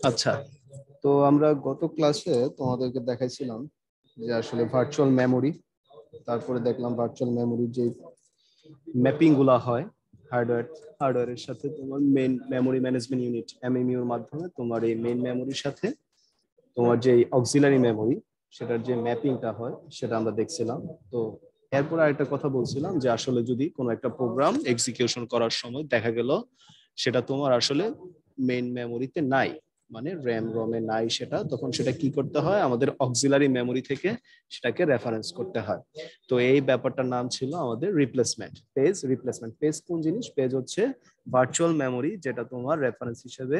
আচ্ছা, তো আমরা গত ক্লাসে তোমাদেরকে দেখাইছিলাম যে আসলে ভার্চুয়াল মেমোরি, তারপরে দেখলাম ভার্চুয়াল মেমোরির যে ম্যাপিং গুলা হয় হার্ডওয়্যারের সাথে তোমার main memory management unit MMU এর মাধ্যমে তোমার এই মেইন মেমোরির সাথে তোমার যে অক্সিলারি মেমোরি সেটার যে ম্যাপিংটা হয় সেটা আমরা দেখছিলাম। তো এরপর আরেকটা কথা বলছিলাম যে আসলে যদি কোনো একটা প্রোগ্রাম এক্সিকিউশন করার সময় দেখা গেল সেটা তোমার আসলে মেইন মেমোরিতে নাই, মানে র্যাম রমে নাই, সেটা তখন সেটা কি করতে হয়, আমাদের অক্সিলারি মেমোরি থেকে সেটাকে রেফারেন্স করতে হয়। তো এই ব্যাপারটার নাম ছিল আমাদের রিপ্লেসমেন্ট পেজ। রিপ্লেসমেন্ট পেজ কোন জিনিস? পেজ হচ্ছে ভার্চুয়াল মেমোরি যেটা তোমার রেফারেন্স হিসেবে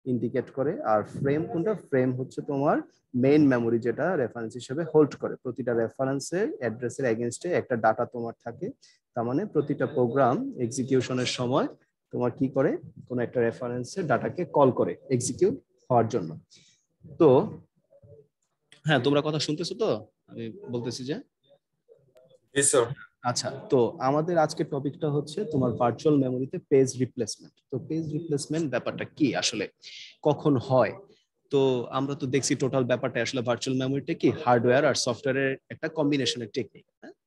ইন্ডিকেট করে, আর ফ্রেম কোনটা? ফ্রেম হচ্ছে তোমার মেইন মেমোরি যেটা রেফারেন্স হিসেবে হোল্ড করে। প্রতিটা রেফারেন্সের অ্যাড্রেসের এগেইনস্টে একটা ডাটা তোমার থাকে। তার মানে প্রতিটা প্রোগ্রাম এক্সিকিউশনের সময় তোমার কি করে, কোন একটা রেফারেন্সের ডাটাকে কল করে এক্সিকিউট হওয়ার জন্য। তো হ্যাঁ, তোমরা কথা শুনতেছো তো? আমি বলতেছি যে আচ্ছা, তো আমাদের আজকের টপিকটা হচ্ছে তোমার ভার্চুয়াল মেমোরিতে পেজ রিপ্লেসমেন্ট। তো পেজ রিপ্লেসমেন্ট ব্যাপারটা কি আসলে, কখন হয়? তো আমরা তো দেখছি টোটাল ব্যাপারটা আসলে ভার্চুয়াল মেমোরিটা কি হার্ডওয়্যার আর সফটওয়্যারের একটা কম্বিনেশনের টেকনিক।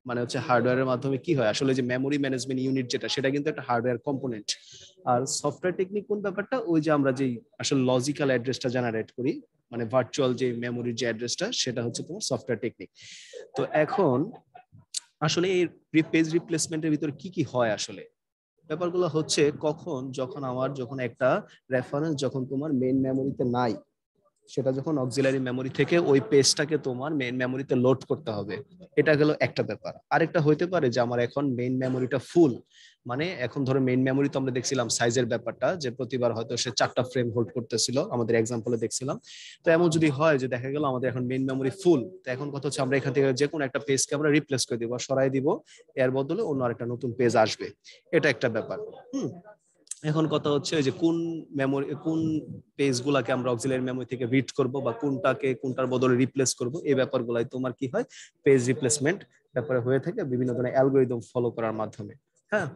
মানে হচ্ছে হার্ডওয়্যারের মাধ্যমে কি হয় আসলে, যে মেমোরি ম্যানেজমেন্ট ইউনিট যেটা, সেটা কিন্তু একটা হার্ডওয়্যার কম্পোনেন্ট। আর সফটওয়্যার টেকনিক কোন ব্যাপারটা? ওই যে আমরা যে আসলে লজিক্যাল অ্যাড্রেসটা জেনারেট করি, মানে ভার্চুয়াল যে মেমোরির যে অ্যাড্রেসটা, সেটা হচ্ছে তোমার সফটওয়্যার টেকনিক। তো এখন আসলে এই পেজ রিপ্লেসমেন্টের ভিতরে কি কি হয় আসলে, ব্যাপারগুলো হচ্ছে যখন একটা রেফারেন্স যখন তোমার মেইন মেমোরিতে নাই, সেটা যখন অক্সিলারি মেমোরি থেকে ওই পেজটাকে তোমার মেইন মেমোরিতে লোড করতে হবে, এটা গেল একটা ব্যাপার। আরেকটা হইতে পারে যে আমার এখন মেইন মেমোরিটা ফুল, মানে এখন ধরো মেইন মেমোরি তো আমরা দেখছিলাম সাইজের ব্যাপারটা, যে প্রতিবার হয়তো সে 4টা ফ্রেম হোল্ড করতেছিল, আমাদের এক্সাম্পলে দেখছিলাম। তো এমন যদি হয় যে দেখা গেল আমাদের এখন মেইন মেমোরি ফুল, তো এখন কথা হচ্ছে আমরা এখান থেকে যে কোনো একটা পেজকে আমরা রিপ্লেস করে দিব, সরাই দিব, এর বদলে অন্য আরেকটা নতুন পেজ আসবে। এটা একটা ব্যাপার। এখন কথা হচ্ছে যে কোন পেজ গুলাকে আমরা অক্সিলারি মেমোরি থেকে রিড করব, বা কোনটার বদলে রিপ্লেস করব, এই ব্যাপারগুলাই তোমার কি হয়, পেজ রিপ্লেসমেন্ট ব্যাপারে হয়ে থাকে বিভিন্ন ধরনের অ্যালগোরিদম ফলো করার মাধ্যমে। হ্যাঁ,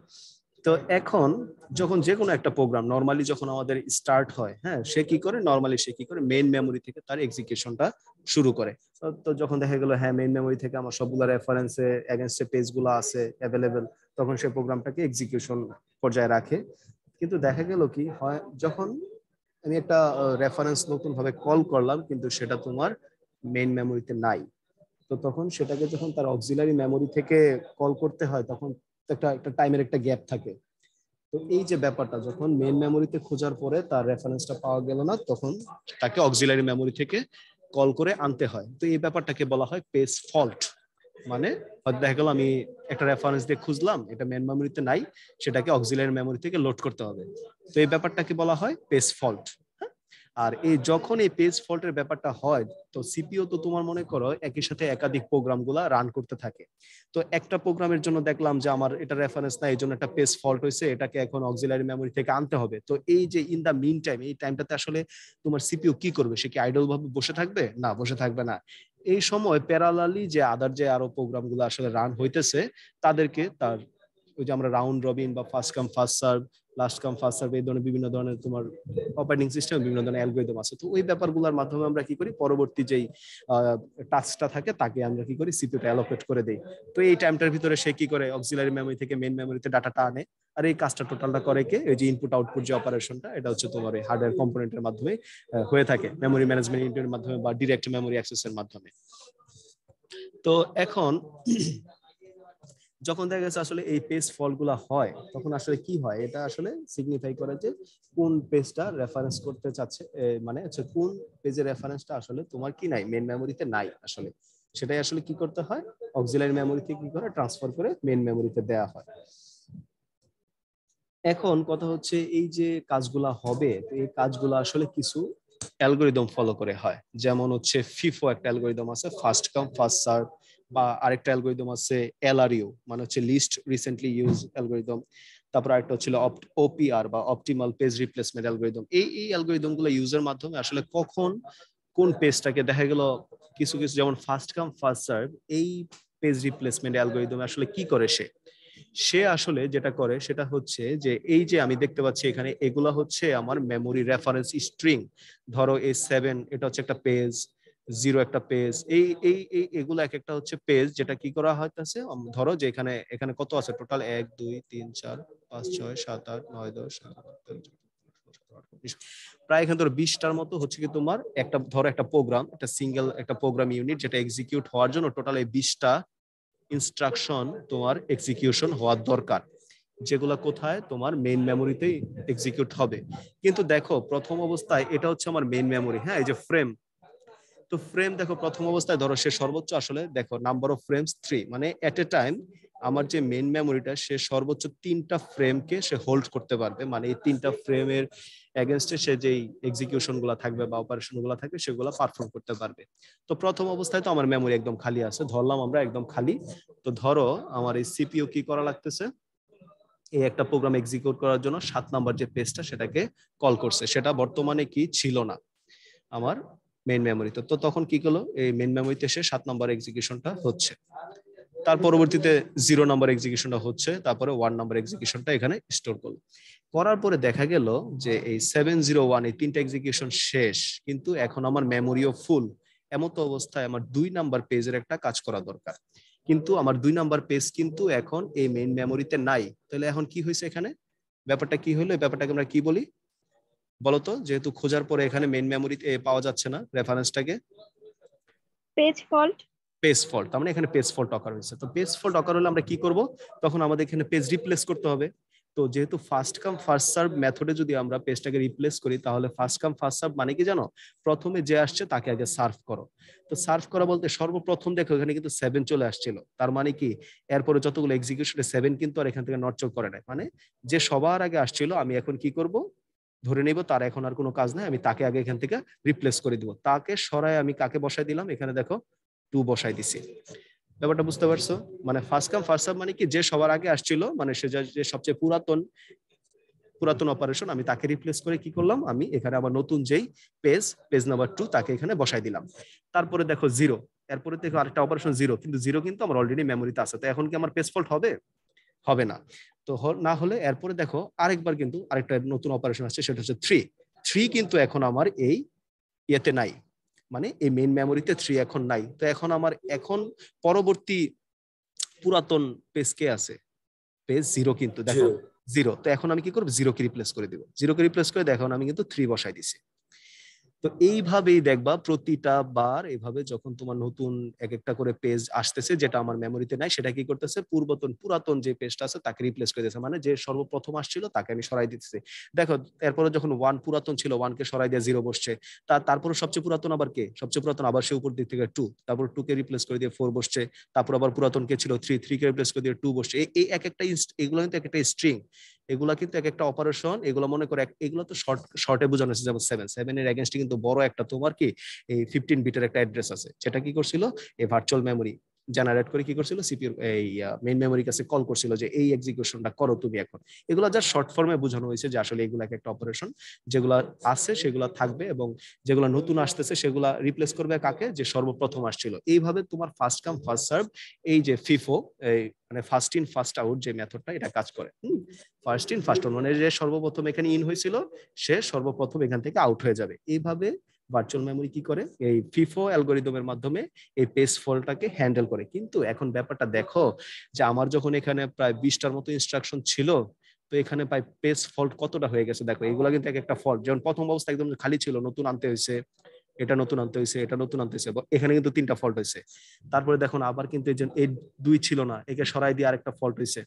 তো এখন যখন যে কোনো একটা প্রোগ্রাম নর্মালি যখন আমাদের স্টার্ট হয়, হ্যাঁ, সে কি করে মেইন মেমোরি থেকে তার এক্সিকিউশনটা শুরু করে। তো যখন দেখা গেল হ্যাঁ মেইন মেমোরি থেকে আমার সবগুলো রেফারেন্সে এগেইনস্টে পেজগুলো আছে অ্যাভেলেবেল, তখন সে প্রোগ্রামটাকে এক্সিকিউশন পর্যায়ে রাখে। কিন্তু দেখা গেল কি হয়, যখন আমি একটা রেফারেন্স নতুন ভাবে কল করলাম কিন্তু সেটা তোমার মেইন মেমোরিতে নাই, তো তখন সেটাকে যখন তার অক্সিলারি মেমোরি থেকে কল করতে হয়, তখন একটা একটা টাইমের একটা গ্যাপ থাকে। তো এই যে ব্যাপারটা, যখন মেইন মেমোরিতে খোঁজার পরে তার রেফারেন্সটা পাওয়া গেল না, তখন তাকে অক্সিলারি মেমোরি থেকে কল করে আনতে হয়। তো এই ব্যাপারটাকে বলা হয় পেজ ফল্ট। মানে হয়তো দেখা গেল আমি একটা রেফারেন্স দিয়ে খুঁজলাম, এটা মেইন মেমোরিতে নাই, সেটাকে অক্সিলারি মেমোরি থেকে লোড করতে হবে। তো এই ব্যাপারটাকে বলা হয় পেজ ফল্ট। আর যখন এই পেজ ফল্টের ব্যাপারটা হয়, তো সিপিইউ তো তোমার মনে করো একই সাথে একাধিক প্রোগ্রাম গুলা রান করতে থাকে। তো একটা প্রোগ্রামের জন্য দেখলাম যে আমার এটা রেফারেন্স নাই, এই জন্য একটা পেজ ফল্ট হয়েছে, এটাকে এখন অক্সিলারি মেমোরি থেকে আনতে হবে। তো এই যে ইন দা মিন টাইম, এই টাইমটাতে আসলে তোমার সিপিইউ কি করবে? সে কি আইডল ভাবে বসে থাকবে? না, বসে থাকবে না। এই সময় প্যারালালি যে আদার যে আরো প্রোগ্রাম গুলো আসলে রান হইতেছে, তাদেরকে তার ওই যে আমরা রাউন্ড রবিন বা first come first serve, last come first serve, এই ধরনের বিভিন্ন ধরনের তোমার অপারেটিং সিস্টেম বিভিন্ন ধরনের অ্যালগরিদম আছে। তো ওই ব্যাপারগুলোর মাধ্যমে আমরা কি করি, পরবর্তী যেই টাস্কটা থাকে তাকে আমরা কি করি, সিপিইউতে অ্যালোকেট করে দেই। তো এই টাইমটার ভিতরে সে কি করে, অক্সিলারি মেমোরি থেকে মেইন মেমোরিতে ডাটাটা আনে। আর এই কাজটা টোটালটা করে কে? এই যে ইনপুট আউটপুট যে অপারেশনটা, এটা হচ্ছে তোমার এই হার্ডওয়্যার কম্পোনেন্টের মাধ্যমে হয়ে থাকে, মেমোরি ম্যানেজমেন্ট ইউনিটের মাধ্যমে বা ডিরেক্ট মেমোরি অ্যাক্সেসের মাধ্যমে। তো এখন যখন দেখা গেছে আসলে এই পেজ ফল্ট গুলা হয়, তখন আসলে কি হয়, এটা আসলে সিগনিফাই করে যে কোন পেজটা রেফারেন্স করতে চাচ্ছে, মানে হচ্ছে কোন পেজের রেফারেন্সটা আসলে তোমার কি নাই, মেইন মেমোরিতে নাই আসলে। সেটাই আসলে কি করতে হয়, অক্সিলারি মেমোরি থেকে কি করে ট্রান্সফার করে মেইন মেমোরিতে দেওয়া হয়। এখন কথা হচ্ছে এই যে কাজগুলা হবে, তো এই কাজগুলো আসলে কিছু অ্যালগোরিদম ফলো করে হয়। যেমন হচ্ছে ফিফো একটা অ্যালগোরিদম আছে, ফার্স্ট কাম ফার্স্ট সার্ভ, বা আরেকটা অ্যালগোরিদম আছে এলআরইউ, মানে হচ্ছে লিস্ট রিসেন্টলি ইউজ অ্যালগোরিদম। তারপর আরেকটা হচ্ছিল ওপিআর বা অপটিমাল পেজ রিপ্লেসমেন্ট অ্যালগোরিদম। এই অ্যালগোরিদম গুলো ইউজের মাধ্যমে আসলে কখন কোন পেজটাকে দেখা গেল কিছু কিছু, যেমন ফার্স্ট কাম ফার্স্ট সার্ভ, এই পেজ রিপ্লেসমেন্ট অ্যালগোরিদম আসলে কি করে, সে আসলে যেটা করে সেটা হচ্ছে যে এই যে আমি দেখতে পাচ্ছি এখানে এগুলা হচ্ছে আমার মেমোরি রেফারেন্স স্ট্রিং। ধরো এই 7 এটা হচ্ছে একটা পেজ, 0 একটা পেজ, এগুলো এক একটা হচ্ছে পেজ, যেটা কি করা হইতাছে ধরো যে এখানে এখানে কত আছে টোটাল 1 2 3 4 5 6 7 8 9 10 প্রায় এখানে ধরো 20টার মতো হচ্ছে কি তোমার একটা ধরো একটা প্রোগ্রাম, একটা সিঙ্গেল একটা প্রোগ্রাম ইউনিট যেটা এক্সিকিউট হওয়ার জন্য টোটাল এই 20টা ইনস্ট্রাকশন তোমার এক্সিকিউশন হওয়ার দরকার, যেগুলো কোথায় তোমার মেইন মেমোরিতেই এক্সিকিউট হবে। কিন্তু দেখো প্রথম অবস্থায় এটা হচ্ছে আমার মেইন মেমোরি, হ্যাঁ এই যে ফ্রেম, তো ফ্রেম দেখো প্রথম অবস্থায় ধরো সে সর্বোচ্চ আসলে দেখো নাম্বার অফ ফ্রেমস 3, মানে এট এ টাইম আমার যে মেইন মেমোরিটা সে সর্বোচ্চ 3টা ফ্রেমকে সে হোল্ড করতে পারবে, মানে এই 3টা ফ্রেমের এগেনস্টে সে যেই এক্সিকিউশন গুলা থাকবে বা অপারেশন গুলা থাকবে সেগুলো পারফর্ম করতে পারবে। তো প্রথম অবস্থায় তো আমার মেমোরি একদম খালি আছে, ধরলাম আমরা একদম খালি। তো ধরো আমার এই সিপিইউ কি করা লাগতেছে, এই একটা প্রোগ্রাম এক্সিকিউট করার জন্য 7 নাম্বার যে পেজটা সেটাকে কল করছে, সেটা বর্তমানে কি ছিল না আমার মেইন মেমোরিতে। তো তখন কি করলো, এই মেইন মেমোরিতে এসে 7 নাম্বার এক্সিকিউশনটা হচ্ছে, তার পরবর্তীতে 0 নাম্বার এক্সিকিউশনটা হচ্ছে, তারপরে 1 নাম্বার এক্সিকিউশনটা এখানে স্টোর করলো। করার পরে দেখা গেল যে এই 701 এই 3টা এক্সিকিউশন শেষ, কিন্তু এখন আমার মেমোরিও ফুল। এমতো অবস্থায় আমার 2 নাম্বার পেজের একটা কাজ করা দরকার, কিন্তু আমার 2 নাম্বার পেজ কিন্তু এখন এই মেইন মেমোরিতে নাই। তাহলে এখন কি হয়েছে এখানে, ব্যাপারটা কি হলো, এই ব্যাপারটাকে আমরা কি বলি বলতো, যেহেতু খোঁজার পরে এখানে মেইন মেমোরিতে পাওয়া যাচ্ছে না রেফারেন্সটাকে, পেজ ফল্ট। Page fault. তার মানে এখানে পেজ ফল্ট অকার হয়েছে। তো পেজ ফল্ট অকার হলে আমরা কি করব, তখন আমাদের এখানে পেজ রিপ্লেস করতে হবে। তো যেহেতু ফার্স্ট কাম ফার্স্ট সার্ভ মেথডে যদি আমরা পেজটাকে রিপ্লেস করি, তাহলে ফার্স্ট কাম ফার্স্ট সার্ভ মানে কি জানো, প্রথমে যে আসছে তাকে আগে সার্ভ করো। তো সার্ভ করা বলতে সর্বপ্রথম দেখো এখানে কিন্তু 7 চলে আসছিল, তার মানে কি এরপরে যতগুলো এক্সিকিউশনে 7 কিন্তু আর এখান থেকে নড়চড় করে নাই, মানে যে সবার আগে আসছিল আমি এখন কি করব, ধরে নিব তার এখন আর কোনো কাজ নাই, আমি তাকে আগে এখান থেকে রিপ্লেস করে দিব। তাকে সরায় আমি কাকে বসাই দিলাম, এখানে দেখো 2 বসাই দিছি। ব্যাপারটা বুঝতে পারছো, মানে ফার্স্ট কাম ফার্স্ট সার্ভ মানে কি যে সবার আগে আসছিল, মানে সে যে সবচেয়ে পুরাতন পুরাতন অপারেশন, আমি তাকে রিপ্লেস করে কি করলাম, আমি এখানে আবার নতুন যেই পেজ পেজ নাম্বার 2 তাকে এখানে বসাই দিলাম। তারপরে দেখো 0, এরপরে দেখো আরেকটা অপারেশন 0, কিন্তু 0 কিন্তু আমার অলরেডি মেমোরিতে আছে, তো এখন কি আমার পেজ ফল্ট হবে, হবে না। তো না হলে এরপরে দেখো আরেকবার কিন্তু আরেকটা নতুন অপারেশন আসছে, সেটা হচ্ছে 3, 3 কিন্তু এখন আমার এই ইয়েতে নাই, মানে এই মেইন মেমোরিতে 3 এখন নাই। তো এখন আমার এখন পরবর্তী পুরাতন পেজ কে আছে, পেজ 0 কিন্তু দেখো 0, তো এখন আমি কি করব, 0 কে রিপ্লেস করে দিব, 0 কে রিপ্লেস করে দেখো আমি কিন্তু 3 বসাই দিছি। তো এইভাবেই দেখবা প্রতিটা বার এভাবে যখন তোমার নতুন এক একটা করে পেজ আসতেছে যেটা আমার মেমোরিতে নাই, সেটা কি করতেছে, পুরাতন যে পেজটা আছে তাকে রিপ্লেস করে দিতেছে, মানে যে সর্বপ্রথম আসছিল তাকে আমি সরাই দিতেছি। দেখো এরপরে যখন 1 পুরাতন ছিল, 1 কে সরাই দিয়ে 0 বসছে, তারপরে সবচেয়ে পুরাতন আবার কে, সবচেয়ে পুরাতন আবার সে উপর দিক থেকে 2, তারপর 2 কে রিপ্লেস করে দিয়ে 4 বসছে, তারপর আবার পুরাতন কে ছিল 3, 3 কে রিপ্লেস করে দিয়ে 2 বসছে। এই এক একটা এগুলো কিন্তু এক একটা স্ট্রিং, এগুলা কিন্তু এক একটা অপারেশন, এগুলো মনে করে এগুলো তো শর্টে বোঝানো হচ্ছে, যেমন 7 এর এগেইনস্টে কিন্তু বড় একটা তোমার কি এই 15 বিটের একটা অ্যাড্রেস আছে, যেটা কি করছিল এই ভার্চুয়াল মেমোরি জেনারেট করে কি করছিল, সিপিইউ এই মেইন মেমোরির কাছে কল করছিল যে এই এক্সিকিউশনটা করো তুমি এখন। এগুলো যা শর্ট ফর্মে বোঝানো হয়েছে যে আসলে এগুলো একটা অপারেশন, যেগুলা আছে সেগুলা থাকবে এবং যেগুলো নতুন আসতেছে সেগুলা রিপ্লেস করবে কাকে, যে সর্বপ্রথম আসছিল। এইভাবে তোমার ফার্স্ট কাম ফার্স্ট সার্ভ, এই যে ফিফো, এই মানে ফার্স্ট ইন ফার্স্ট আউট যে মেথডটা, এটা কাজ করে। ফার্স্ট ইন ফার্স্ট আউট মানে যে সর্বপ্রথম এখানে ইন হয়েছিল সে সর্বপ্রথম এখান থেকে আউট হয়ে যাবে। এইভাবে ভার্চুয়াল মেমোরি কি করে, এই ফিফো অ্যালগোরিদমের মাধ্যমে এই পেজ ফল্টটাকে হ্যান্ডেল করে। কিন্তু এখন ব্যাপারটা দেখো যে আমার যখন এখানে প্রায় 20টার মতো ইনস্ট্রাকশন ছিল, তো এখানে প্রায় পেজ ফল্ট কতটা হয়ে গেছে দেখো, এগুলো কিন্তু এক একটা ফল্ট। যেমন প্রথম অবস্থা একদম খালি ছিল, নতুন আনতে হয়েছে, এটা নতুন আনতে হয়েছে, এটা নতুন আনতে হয়েছে, এখানে কিন্তু 3টা ফল্ট হয়েছে। তারপরে দেখুন আবার কিন্তু এই 2 ছিল না, একে সরাই দিয়ে আরেকটা ফল্ট হয়েছে,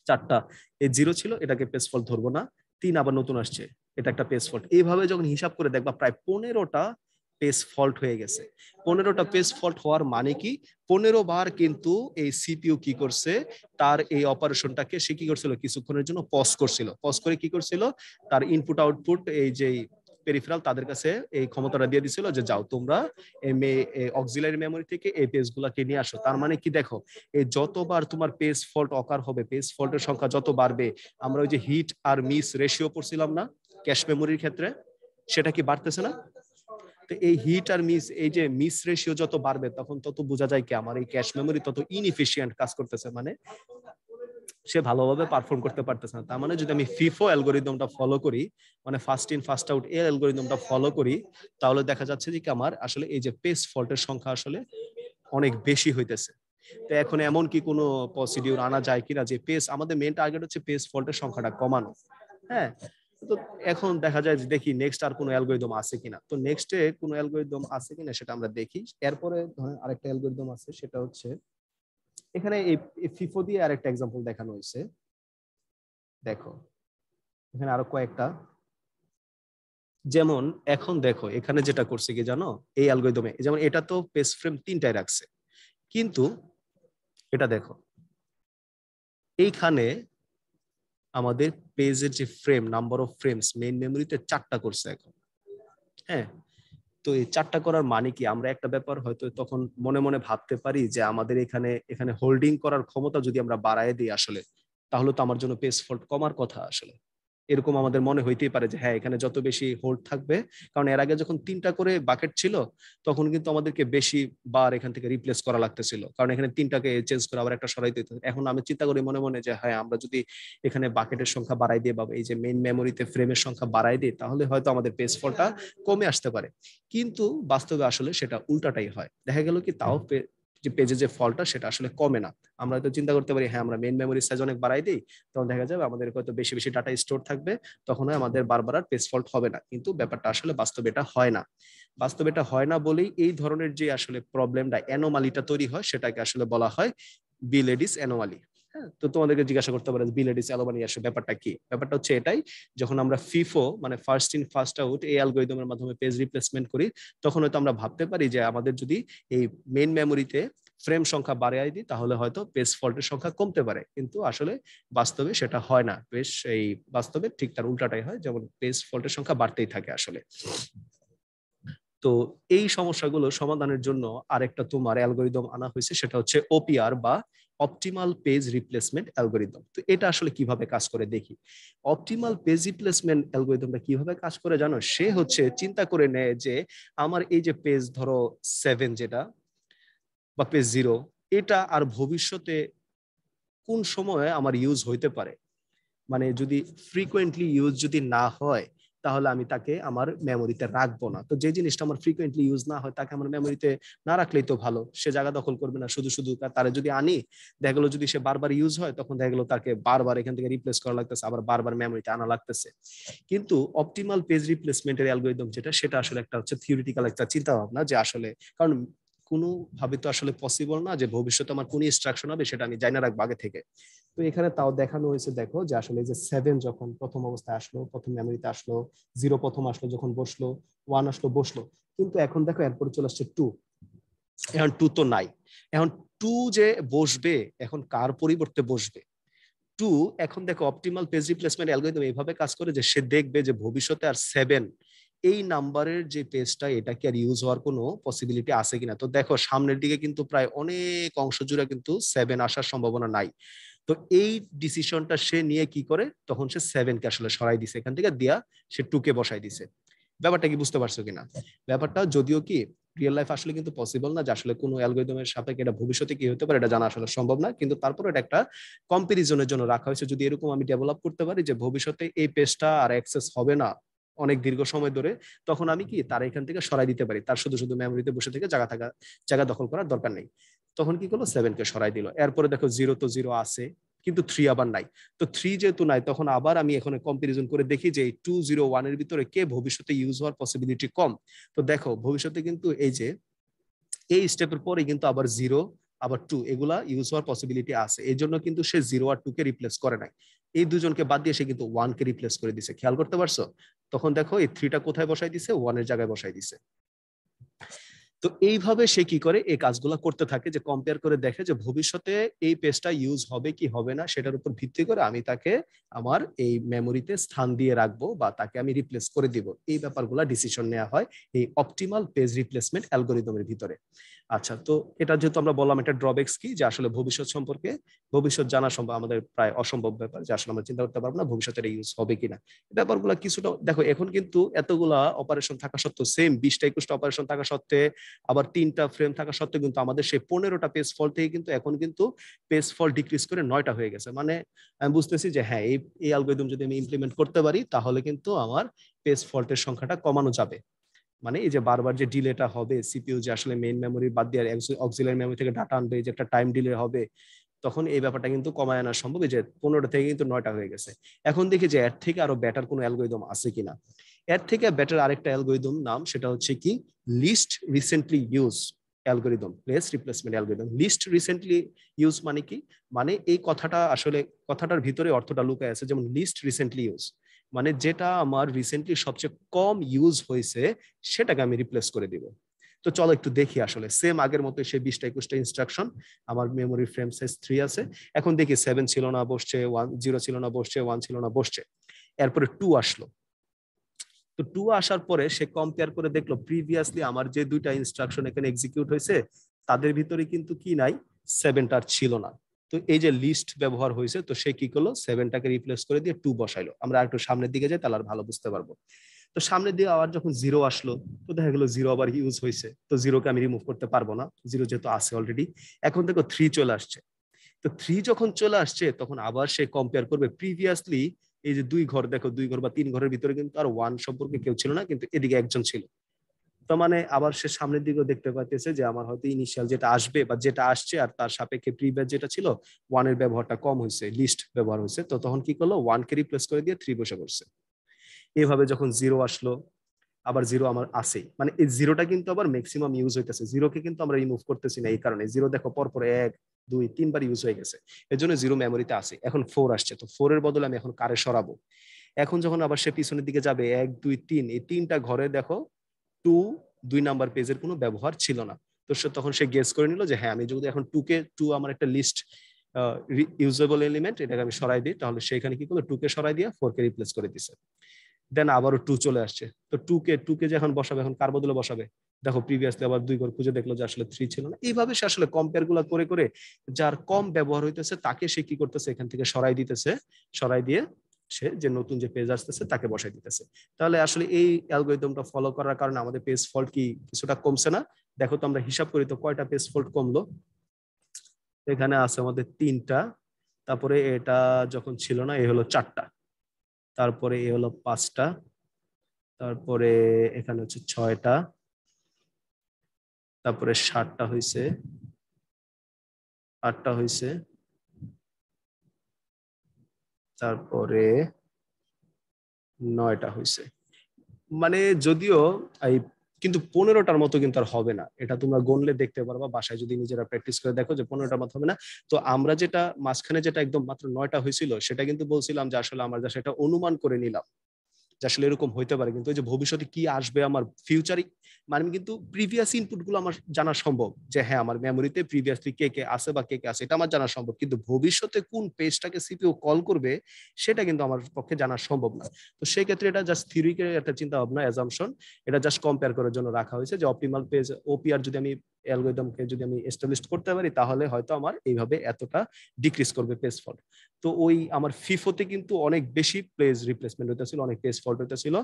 4টা। এই 0 ছিল, এটাকে পেজ ফল্ট ধরবো না, 3 আবার নতুন আসছে, এটা একটা পেজ ফল্ট। এইভাবে যখন হিসাব করে দেখবা প্রায় 15টা পেজ ফল্ট হয়ে গেছে। 15টা পেজ ফল্ট হওয়ার মানে কি, 15 বার কিন্তু এই সিপিইউ কি করছে, তার এই অপারেশনটাকে সে কি করছিল, কিছুক্ষণের জন্য পজ করছিল, পজ করে কি করছিল, তার ইনপুট আউটপুট এই যে পেরিফেরাল তাদের কাছে এই ক্ষমতাটা দিয়ে দিছিল যে যাও তোমরা অক্সিলারি মেমোরি থেকে এই পেজগুলোকে নিয়ে আসো। তার মানে কি দেখো, এই যতবার তোমার পেজ ফল্ট অকার হবে, পেজ ফল্টের সংখ্যা যত বাড়বে, আমরা ওই যে হিট আর মিস রেশিও পড়ছিলাম না ক্যাশ মেমোরির ক্ষেত্রে, সেটা কি বাড়তেছে না? তো এই হিট আর মিস, এই যে মিস রেশিও যত বাড়বে তখন তত বোঝা যায় কি আমার এই ক্যাশ মেমোরি তত ইনএফিশিয়েন্ট কাজ করতেছে, মানে সে ভালোভাবে পারফর্ম করতে পারতেছে না। তার মানে যদি আমি ফিফো অ্যালগোরিদমটা ফলো করি, মানে ফার্স্ট ইন ফার্স্ট আউট এর অ্যালগোরিদমটা ফলো করি, তাহলে দেখা যাচ্ছে যে কি আমার আসলে এই যে পেজ ফল্টের সংখ্যা আসলে অনেক বেশি হইতেছে। তো এখন এমন কি কোনো প্রসিডিউর আনা যায় কিনা যে পেজ, আমাদের মেইন টার্গেট হচ্ছে পেজ ফল্টের সংখ্যাটা কমানো। হ্যাঁ, তো এখন দেখা যায় যে দেখি নেক্সট আর কোনো অ্যালগোরিদম আছে কিনা। তো নেক্সটে কোনো অ্যালগোরিদম আছে কিনা সেটা আমরা দেখি। এরপরে ধরেন আরেকটা অ্যালগোরিদম আছে, সেটা হচ্ছে এখানে এই ফিফো দিয়ে আরেকটা এক্সাম্পল দেখানো হয়েছে। দেখো এখানে আরো কয়েকটা, যেমন এখন দেখো এখানে যেটা করছে কি জানো, এই অ্যালগোরিদমে যেমন এটা তো পেজ ফ্রেম 3টায় রাখছে, কিন্তু এটা দেখো এইখানে আমাদের পেজের যে frame, number of frames main মেমোরিতে 4টা করছে এখন। হ্যাঁ, তো এই 4টা করার মানে কি, আমরা একটা ব্যাপার হয়তো তখন মনে মনে ভাবতে পারি যে আমাদের এখানে এখানে হোল্ডিং করার ক্ষমতা যদি আমরা বাড়ায় দিই আসলে, তাহলে তো আমার জন্য পেজ ফল্ট কমার কথা আসলে। এরকম আমাদের মনে হইতেই পারে যে হ্যাঁ এখানে যত বেশি হোল্ড থাকবে, কারণ এর আগে যখন 3টা করে বাকেট ছিল তখন কিন্তু আমাদেরকে বেশি বার এখান থেকে রিপ্লেস করা লাগতেছিল, কারণ এখানে 3টাকে চেঞ্জ করে আবার একটা সরাই দিতে। এখন আমি চিন্তা করি মনে মনে যে হ্যাঁ আমরা যদি এখানে বাকেটের সংখ্যা বাড়াই দিই বা এই যে মেইন মেমোরিতে ফ্রেমের সংখ্যা বাড়াই দিই, তাহলে হয়তো আমাদের পেজ ফলটা কমে আসতে পারে। কিন্তু বাস্তবে আসলে সেটা উল্টাটাই হয়, দেখা গেল কি তাও যে পেজে যে ফলটা সেটা আসলে কমে না। আমরা হয়তো চিন্তা করতে পারি হ্যাঁ আমরা মেইন মেমোরি সাইজ অনেক বাড়াই দিই, তখন দেখা যাবে আমাদের হয়তো বেশি বেশি ডাটা স্টোর থাকবে, তখন আমাদের বারবার আর পেজ ফল্ট হবে না। কিন্তু ব্যাপারটা আসলে বাস্তবে এটা হয় না। বাস্তবে এটা হয় না বলেই এই ধরনের যে আসলে প্রবলেমটা, অ্যানোমালিটা তৈরি হয়, সেটাকে আসলে বলা হয় বিলেডিস অ্যানোমালি। হ্যাঁ, তো তোমাদেরকে জিজ্ঞাসা করতে পারে বিলেডিস অ্যানোমালি আসলে ব্যাপারটা কি। ব্যাপারটা হচ্ছে এটাই, যখন আমরা ফিফো মানে ফার্স্ট ইন ফার্স্ট আউট এই অ্যালগরিদমের মাধ্যমে পেজ রিপ্লেসমেন্ট করি, তখন হয়তো আমরা ভাবতে পারি যে আমাদের যদি এই মেইন মেমোরিতে ফ্রেম সংখ্যা বাড়াই দিই তাহলে হয়তো পেজ ফল্টের সংখ্যা কমতে পারে, কিন্তু আসলে বাস্তবে সেটা হয় না। পেজ এই বাস্তবে ঠিক তার উল্টাটাই হয়, যেমন পেজ ফল্টের সংখ্যা বাড়তেই থাকে আসলে। তো এই সমস্যাগুলো সমাধানের জন্য আরেকটা তোমার অ্যালগোরিদম আনা হয়েছে, সেটা হচ্ছে ওপিআর বা অপটিমাল পেজ রিপ্লেসমেন্ট অ্যালগোরিদম। তো এটা আসলে কিভাবে কাজ করে দেখি। অপটিমাল পেজ রিপ্লেসমেন্ট অ্যালগোরিদমটা কিভাবে কাজ করে জানো, সে হচ্ছে চিন্তা করে নেয় যে আমার এই যে পেজ ধরো 7 যেটা বা পেজ 0, এটা আর ভবিষ্যতে কোন সময়ে আমার ইউজ হইতে পারে, মানে যদি ফ্রিকোয়েন্টলি ইউজ যদি না হয় তাহলে আমি তাকে আমার মেমোরিতে রাখবো না। তো যে জিনিসটা আমার ফ্রিকোয়েন্টলি ইউজ না হয় তাকে আমার মেমোরিতে না রাখলেই তো ভালো, সে জায়গা দখল করবে না। শুধু শুধু তারে যদি আনি, দেখা গেলো যদি সে বারবার ইউজ হয় তখন দেখা গেলো তাকে বারবার এখান থেকে রিপ্লেস করা লাগতেছে, আবার বারবার মেমোরিতে আনা লাগতেছে। কিন্তু অপটিমাল পেজ রিপ্লেসমেন্টের অ্যালগোরিদম যেটা, সেটা আসলে একটা হচ্ছে থিওরিটিক্যাল একটা চিন্তা ভাবনা, যে আসলে কারণ কোনো ভাবে তো আসলে পসিবল না যে ভবিষ্যতে আমার কোন ইনস্ট্রাকশন হবে সেটা আমি জানি না রাখবো আগে থেকে। তো এখানে তাও দেখানো হয়েছে, দেখো যে আসলে যে 7 যখন প্রথম অবস্থায় আসলো, প্রথম মেমোরিতে আসলো, 0 প্রথম আসলো, যখন বসলো 1 আসলো বসলো, কিন্তু এখন দেখো এরপরে চলে আসছে 2, এখন 2 তো নাই। এখন 2 যে বসবে, এখন কার পরিবর্তে বসবে 2? এখন দেখো অপটিমাল পেজ রিপ্লেসমেন্ট অ্যালগরিদম এইভাবে কাজ করে যে সে দেখবে যে ভবিষ্যতে আর 7 এই নাম্বারের যে পেজটা, এটা কি আর ইউজ হওয়ার কোনো পসিবিলিটি আছে কিনা। তো দেখো সামনের দিকে কিন্তু প্রায় অনেক অংশ জুড়ে কিন্তু 7 আসার সম্ভাবনা নাই। তো এই ডিসিশনটা সে নিয়ে কি করে, তখন সে 7 কে আসলে সরাই দিছে, এখান থেকে দিয়া সে 2 কে বসাই দিছে। ব্যাপারটা কি বুঝতে পারছো কিনা? ব্যাপারটা যদিও কি রিয়েল লাইফ আসলে কিন্তু পসিবল না যে আসলে কোনো অ্যালগরিদমের সাপেক্ষে এটা ভবিষ্যতে কি হতে পারে এটা জানা আসলে সম্ভব না, কিন্তু তারপরে এটা একটা কম্পারিজনের জন্য রাখা হয়েছে। যদি এরকম আমি ডেভেলপ করতে পারি যে ভবিষ্যতে এই পেজটা আর অ্যাক্সেস হবে না অনেক দীর্ঘ সময় ধরে, তখন আমি কি তার এখান থেকে সরাই দিতে পারি, তার শুধু শুধু মেমোরিতে বসে থেকে জায়গা দখল করার দরকার নেই। তখন কি করলো, 7 কে সরাই দিল। এরপরে দেখো 0 তো 0 আছে, কিন্তু 3 আবার নাই। তো 3 যেহেতু নাই, তখন আবার আমি এখানে কম্পারিজন করে দেখি যে 201 এর ভিতরে কে ভবিষ্যতে ইউজ হওয়ার পসিবিলিটি কম। তো দেখো ভবিষ্যতে কিন্তু এই যে এই স্টেপের পরে কিন্তু আবার 0 আবার 2 এগুলা ইউজ হওয়ার পসিবিলিটি আছে, এই জন্য কিন্তু সে 0 আর 2 কে রিপ্লেস করে নাই। এই দুজনকে বাদ দিয়ে সে কিন্তু 1 কে রিপ্লেস করে দিছে, খেয়াল করতে পারছো? তখন দেখো এই 3টা কোথায় বসাই দিছে, 1 এর জায়গায় বসাই দিছে। তো এইভাবে সে কি করে এই কাজগুলো করতে থাকে, যে কম্পেয়ার করে দেখে যে ভবিষ্যতে এই পেজটা ইউজ হবে কি হবে না, সেটার উপর ভিত্তি করে আমি তাকে আমার এই মেমোরিতে স্থান দিয়ে রাখবো বা তাকে আমি রিপ্লেস করে দিব। এই ব্যাপারগুলো ডিসিশন নেওয়া হয় এই অপটিমাল পেজ রিপ্লেসমেন্ট অ্যালগোরিদমের ভিতরে। আচ্ছা, তো এটা যেহেতু আমরা বললাম এটা ড্রব্যাকস কি, যে আসলে ভবিষ্যৎ সম্পর্কে ভবিষ্যৎ জানা সম্ভব আমাদের প্রায় অসম্ভব ব্যাপার, যে আসলে আমরা চিন্তা করতে পারবো না ভবিষ্যতে এটা ইউজ হবে কিনা। ব্যাপারগুলো কিছুটা দেখো, এখন কিন্তু এতগুলা অপারেশন থাকা সত্ত্বেও, সেম 20টা-21টা অপারেশন থাকা সত্ত্বে, আবার 3টা ফ্রেম থাকা সত্ত্বেও কিন্তু আমাদের সেই 15টা পেজ ফল্ট থেকে কিন্তু এখন কিন্তু পেজ ফল্ট ডিক্রিজ করে 9টা হয়ে গেছে। মানে আমি বুঝতেছি যে হ্যাঁ, এই অ্যালগরিদম যদি আমি ইমপ্লিমেন্ট করতে পারি তাহলে কিন্তু আমার পেজ ফল্টের সংখ্যাটা কমানো যাবে। মানে এই যে বারবার যে ডিলেটা হবে, সিপিইউ যে আসলে মেইন মেমোরি বাদ দিয়ে অক্সিলারি মেমোরি থেকে ডাটা আনবে, যে একটা টাইম ডিলে হবে, তখন এই ব্যাপারটা কিন্তু কমায় আনা সম্ভব। এই যে 15টা থেকে কিন্তু 9টা হয়ে গেছে। এখন দেখি যে এর থেকে আরো বেটার কোনো অ্যালগরিদম আছে কিনা। এর থেকে বেটার আরেকটা অ্যালগরিদম নাম, সেটা হচ্ছে কি least recently use algorithm, place replacement algorithm. Least recently use মানে কি, মানে এই কথাটা আসলে কথাটার ভিতরে অর্থটা লুকায় আছে। যেমন লিস্ট রিসেন্টলি ইউজ মানে যেটা আমার রিসেন্টলি সবচেয়ে কম ইউজ হয়েছে সেটাকে আমি রিপ্লেস করে দিব। তো চলো একটু দেখি, আসলে সেম আগের মতো সেই 20টা-21টা ইনস্ট্রাকশন, আমার মেমোরি ফ্রেম সাইজ 3 আছে। এখন দেখি 7 ছিল না বসছে, 0 ছিল না বসছে, 1 ছিল না বসছে। এরপরে 2 আসলো। তো 2 আসার পরে সে কম্পেয়ার করে দেখলো প্রিভিয়াসলি আমার যে 2টা ইনস্ট্রাকশন এখানে এক্সিকিউট হয়েছে তাদের ভিতরে কিন্তু কি নাই, 7টা ছিল না। তো এই যে লিস্ট ব্যবহার হয়েছে, তো সে কি করলো, 7টাকে রিপ্লেস করে দিয়ে 2 বসাইলো। আমরা একটু সামনের দিকে যাই, তাহলে আর ভালো বুঝতে পারবো। তো সামনের দিকে আবার যখন 0 আসলো, তো দেখা গেল 0 আবার ইউজ হয়েছে, তো 0কে আমি রিমুভ করতে পারবো না, 0 যেহেতু আছে অলরেডি। এখন দেখো 3 চলে আসছে। তো 3 যখন চলে আসছে, তখন আবার সে কম্পেয়ার করবে প্রিভিয়াসলি এই যে 2 ঘর, দেখো 2 ঘর বা 3 ঘরের ভিতরে কিন্তু আর 1 সম্পর্কে কেউ ছিল না, কিন্তু এদিকে একজন ছিল। তো মানে আবার সে সামনের দিকেও দেখতে পাইতেছে যে আমার হয়তো ইনিশিয়াল যেটা আসবে বা যেটা আসছে আর তার সাপেক্ষে প্রিভিয়াস যেটা ছিল 1 এর ব্যবহারটা কম হয়েছে, লিস্ট ব্যবহার হয়েছে। তো তখন কি করলো, 1 কে রিপ্লেস করে দিয়ে 3 বসে করছে। এভাবে যখন 0 আসলো, আবার 0 আমার আছে, মানে এই 0টা কিন্তু আবার ম্যাক্সিমাম ইউজ হইতেছে। 0কে কিন্তু আমরা রিমুভ করতেছি না, এই কারণে 0 দেখো পরপর 1 2 3বার ইউজ হয়ে গেছে, এর জন্য 0 মেমোরিতে আছে। এখন 4 আসছে, তো 4 এর বদলে আমি এখন কারে সরাবো। এখন যখন আবার সে পিছনের দিকে যাবে, 1 2 3, এই 3টা ঘরে দেখো 2 2 নাম্বার পেজের কোনো ব্যবহার ছিল না। তো তখন সে গেস করে নিল যে হ্যাঁ, আমি যদি এখন 2 আমার একটা লিস্ট ইউজেবল এলিমেন্ট, এটাকে আমি সরাই দিই, তাহলে সেখানে কি করলো, 2কে সরাই দিয়ে 4কে রিপ্লেস করে দিছে। দেন আবারও 2 চলে আসছে। তো 2কে যে এখন বসাবে, এখন কার বদলে বসাবে, দেখো প্রিভিয়াসলি আবার 2 ঘর খুঁজে দেখলো যে আসলে 3 ছিল না। এইভাবে সে আসলে কম্পেয়ার গুলা করে করে যার কম ব্যবহার হইতেছে তাকে সে কি করতেছে, এখান থেকে সরাই দিতেছে। সরাই দিয়ে সে যে নতুন যে পেজ আসতেছে তাকে বসাই দিতেছে। তাহলে আসলে এই অ্যালগরিদমটা ফলো করার কারণে আমাদের পেজ ফল্ট কি কিছুটা কমছে না? দেখো তো আমরা হিসাব করি তো কয়টা পেজ ফল্ট কমলো। এখানে আছে আমাদের 3টা, তারপরে এটা যখন ছিল না এ হলো 4টা, তারপরে এ হলো 5টা, তারপরে এখানে হচ্ছে 6টা, তারপরে 7টা হয়েছে, 8টা হয়েছে, তারপরে 9টা হয়েছে। মানে যদিও এই কিন্তু 15টার মতো কিন্তু আর হবে না, এটা তোমরা গণলে দেখতে পারবা বাসায় যদি নিজেরা প্র্যাকটিস করে দেখো যে 15টার মতো হবে না। তো আমরা যেটা মাঝখানে যেটা একদম মাত্র 9টা হয়েছিল, সেটা কিন্তু বলছিলাম যে আসলে আমরা সেটা অনুমান করে নিলাম যে আসলে এরকম হইতে পারে। কিন্তু এই যে ভবিষ্যতে কি আসবে আমার ফিউচারে, মানে কিন্তু প্রিভিয়াস ইনপুট গুলো আমার জানা সম্ভব যে হ্যাঁ আমার মেমোরিতে প্রিভিয়াসলি কে কে আছে বা কে কে আছে, এটা আমার জানা সম্ভব। কিন্তু ভবিষ্যতে কোন পেজটাকে সিপিইউ কল করবে সেটা কিন্তু আমার পক্ষে জানা সম্ভব না। তো সেই ক্ষেত্রে এটা জাস্ট থিওরিক্যাল একটা চিন্তা ভাবনা, অ্যাজাম্পশন। এটা জাস্ট কম্পেয়ার করার জন্য রাখা হয়েছে যে অপটিমাল পেজ ওপিআর যদি আমি অ্যালগরিদমকে যদি আমি এস্টাবলিশ করতে পারি, তাহলে হয়তো আমার এইভাবে এতটা ডিক্রিজ করবে পেজ ফল্ট। তো ওই আমার ফিফোতে কিন্তু অনেক বেশি পেজ রিপ্লেসমেন্ট হইতেছিল, অনেক পেজ ফল্ট হইতেছিল,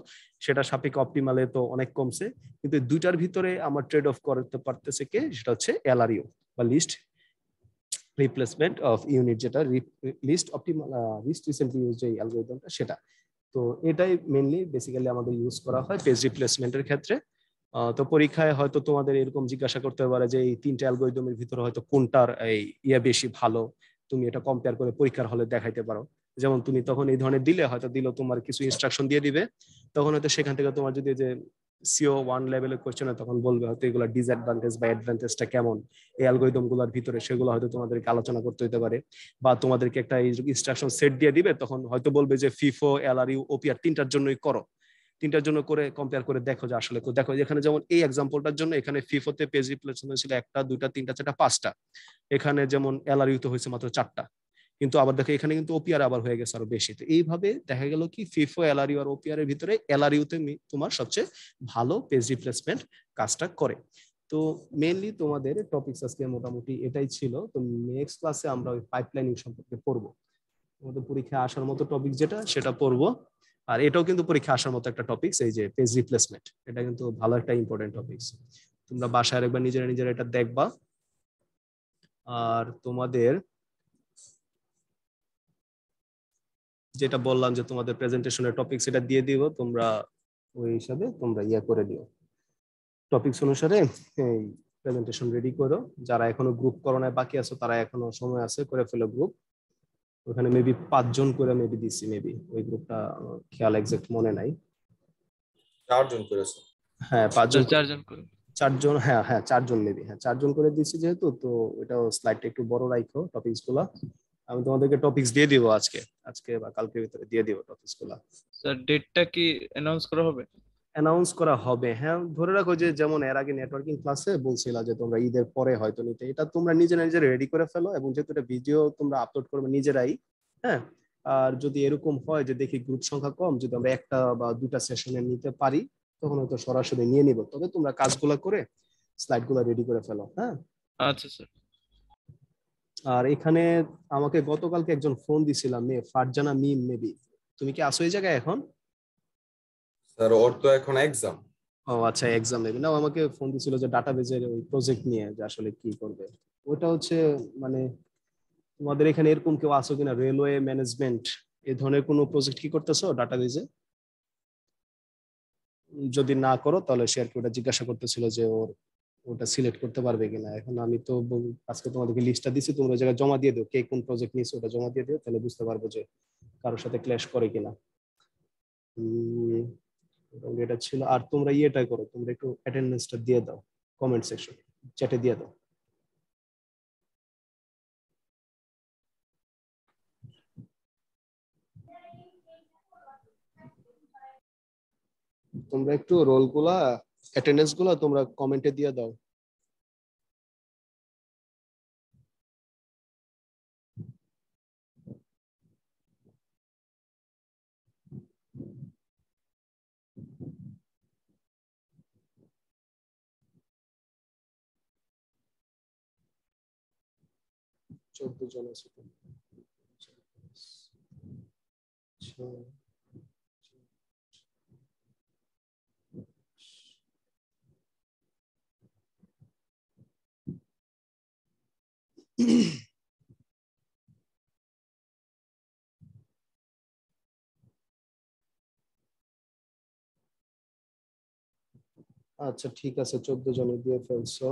সেটা সাপেক্ষে অপটিমালে তো অনেক কমছে। কিন্তু দুইটার ভিতরে আমার ট্রেড অফ করতে পারতেছে কে, সেটা হচ্ছে এলআরইউ বা লিস্ট রিপ্লেসমেন্ট অফ ইউনিট, যেটা least optimal least recently use যে অ্যালগরিদমটা সেটা। তো এটাই মেইনলি বেসিক্যালি আমাদের ইউজ করা হয় পেজ রিপ্লেসমেন্টের ক্ষেত্রে। তো পরীক্ষায় হয়তো তোমাদের এরকম জিজ্ঞাসা করতে পারে যে এই 3টা অ্যালগরিদমের ভিতরে হয়তো কোনটার এই বেশি ভালো, তুমি এটা কম্পেয়ার করে পরীক্ষার হলে দেখাইতে পারো। যেমন তুমি তখন এই ধরনের দিলে হয়তো দিল তোমার কিছু ইনস্ট্রাকশন দিয়ে দিবে, তখন হয়তো সেখান থেকে তোমার যদি যে CO1 লেভেলের কোশ্চেন হয় তখন বলবে হয়তো এগুলো ডিসঅ্যাডভান্টেজ বা অ্যাডভান্টেজটা কেমন এই অ্যালগরিদম গুলোর ভিতরে, সেগুলো হয়তো তোমাদেরকে আলোচনা করতে হতে পারে। বা তোমাদেরকে একটা ইনস্ট্রাকশন সেট দিয়ে দিবে, তখন হয়তো বলবে যে ফিফো এলআরইউ ওপিআর 3টার জন্যই করো, 3টার জন্য করে কম্পেয়ার করে দেখো যে আসলে দেখো এখানে যেমন এই এক্সাম্পলটার জন্য এখানে ফিফোতে পেজ রিপ্লেসমেন্ট ছিল 1টা 2টা 3টা 4টা 5টা, এখানে যেমন এলআরইউ তো হয়েছে মাত্র 4টা, কিন্তু আবার দেখো এখানে কিন্তু ওপিআর আবার হয়ে গেছে আরো বেশি। তো এইভাবে দেখা গেল কি ফিফো এলআরইউ আর ওপিআর এর ভিতরে এলআরইউ তে তোমার সবচেয়ে ভালো পেজ রিপ্লেসমেন্ট কাজটা করে। তো মেইনলি তোমাদের টপিকস আজকে মোটামুটি এটাই ছিল। তো নেক্সট ক্লাসে আমরা ওই পাইপলাইনিং সম্পর্কে পড়বো। আমাদের পরীক্ষায় আসার মতো টপিক যেটা সেটা পড়বো। আর এটাও কিন্তু পরীক্ষা আসার মতো একটা টপিকস, এই যে পেজ রিপ্লেসমেন্ট, এটা কিন্তু ভালো একটা ইম্পর্টেন্ট টপিকস। তোমরা বাসায় একবার নিজেরা নিজেরা এটা দেখবা। আর তোমাদের যেটা বললাম যে তোমাদের প্রেজেন্টেশনের টপিক সেটা দিয়ে দিব, তোমরা ওই হিসাবে তোমরা করে দিও টপিকস অনুসারে এই প্রেজেন্টেশন রেডি করো। যারা এখনো গ্রুপ করোনায় বাকি আছে তারা এখনো সময় আছে, করে ফেলো গ্রুপ। ওখানে মেবি 5 জন করে মেবি দিছি, মেবি ওই গ্রুপটা খেয়াল এক্সাক্ট মনে নাই। 4 জন করেছে। হ্যাঁ 5 জন, 4 জন করে। 4 জন, হ্যাঁ হ্যাঁ 4 জন মেবি, হ্যাঁ 4 জন করে দিচ্ছি যেহেতু, তো ওইটাও স্লাইডটা একটু বড় রাখো টপিকস গুলা। আমি তোমাদেরকে টপিকস দিয়ে দিব আজকে আজকে বা কালকের ভিতরে দিয়ে দিব টপিকস গুলা। স্যার ডেটটা কি অ্যানাউন্স করা হবে? অ্যানাউন্স করা হবে, হ্যাঁ। ধরে রাখো যে যেমন এর আগে নেটওয়ার্কিং ক্লাসে বলছিলা যে তোমরা ঈদের পরে হয়তো নিতে, এটা তোমরা নিজেরা নিজে রেডি করে ফেলো। এবং যেহেতু এটা ভিডিও তোমরা আপলোড করবে নিজেরাই, হ্যাঁ। আর যদি এরকম হয় যে দেখি গ্রুপ সংখ্যা কম, যদি আমরা একটা বা দুটা সেশনে নিতে পারি তখন হয়তো সরাসরি নিয়ে নিব। তবে তোমরা কাজগুলো করে স্লাইডগুলো রেডি করে ফেলো, হ্যাঁ। আচ্ছা স্যার। আর এখানে আমাকে গতকালকে একজন ফোন দিছিলাম, মেয়ে ফারজানা মিম, মেবি তুমি কি আসো এই জায়গায় এখন? স্যার ওর তো এখন এক্সাম। ও আচ্ছা, এক্সাম নেবে না। ও আমাকে ফোন দিছিল যে ডাটাবেজের ওই প্রজেক্ট নিয়ে, যে আসলে কি করবে। ওটা হচ্ছে মানে তোমাদের এখানে এরকম কেউ আসো কিনা, রেলওয়ে ম্যানেজমেন্ট এই ধরনের কোনো প্রজেক্ট কি করতেছো ডাটাবেজে? যদি না করো তাহলে সে আর কি ওটা জিজ্ঞাসা করতেছিল যে ওর ওটা সিলেক্ট করতে পারবে কিনা। এখন আমি তো আজকে তোমাদেরকে লিস্টটা দিছি, তোমরা ওই জায়গায় জমা দিয়ে দিও, কে কোন প্রজেক্ট নিয়েছো ওটা জমা দিয়ে দিও, তাহলে বুঝতে পারবো যে কারোর সাথে ক্ল্যাশ করে কিনা। এটা ছিল। আর তোমরা ইয়েটা করো, তোমরা একটু অ্যাটেন্ডেন্সটা দিয়ে দাও কমেন্ট সেকশন, চ্যাটে দিয়ে দাও। তোমরা একটু রোলগুলা, অ্যাটেন্ডেন্স গুলা তোমরা কমেন্টে দিয়ে দাও। চোদ্দ জন আছে তো। আচ্ছা। আচ্ছা ঠিক আছে, 14 জনে দিয়ে ফেলছো।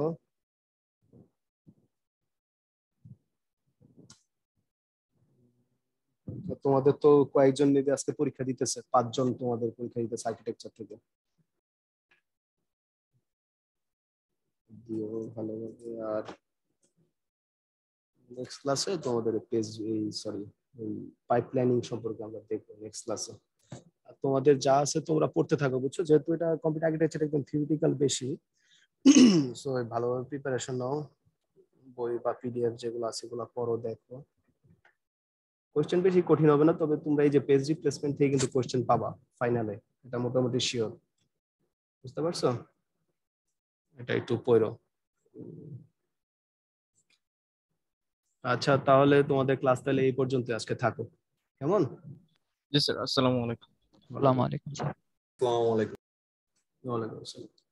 তোমাদের তো কয়েকজন মেবি আজকে পরীক্ষা দিতেছে, 5 জন তোমাদের পরীক্ষা দিতেছে আর্কিটেকচার থেকে। দিও ভালোভাবে। আর নেক্সট ক্লাসে তোমাদের পেজ এই সরি এই পাইপলাইনিং সম্পর্কে আমরা দেখবো নেক্সট ক্লাসে। আর তোমাদের যা আছে তোমরা পড়তে থাকো, বুঝছো, যেহেতু এটা কম্পিউটার আর্কিটেকচার একদম থিওরিটিক্যাল বেশি। সো ভালোভাবে প্রিপারেশন নাও, বই বা পিডিএফ যেগুলো আছে সেগুলো পড়ো, দেখো। কোশ্চেন বেশি কঠিন হবে না, তবে তোমরা এই যে পেজ রিপ্লেসমেন্ট থেকে কিন্তু কোশ্চেন পাবা ফাইনালে, এটা মোটামুটি শিওর। বুঝতে পারছো? এটা একটু পড়ো। আচ্ছা তাহলে তোমাদের ক্লাস তাহলে এই পর্যন্ত আজকে থাকো, কেমন? জি স্যার, আসসালামু আলাইকুম। আসসালামু আলাইকুম স্যার। আসসালামু আলাইকুম। ওয়ালাইকুম আসসালাম।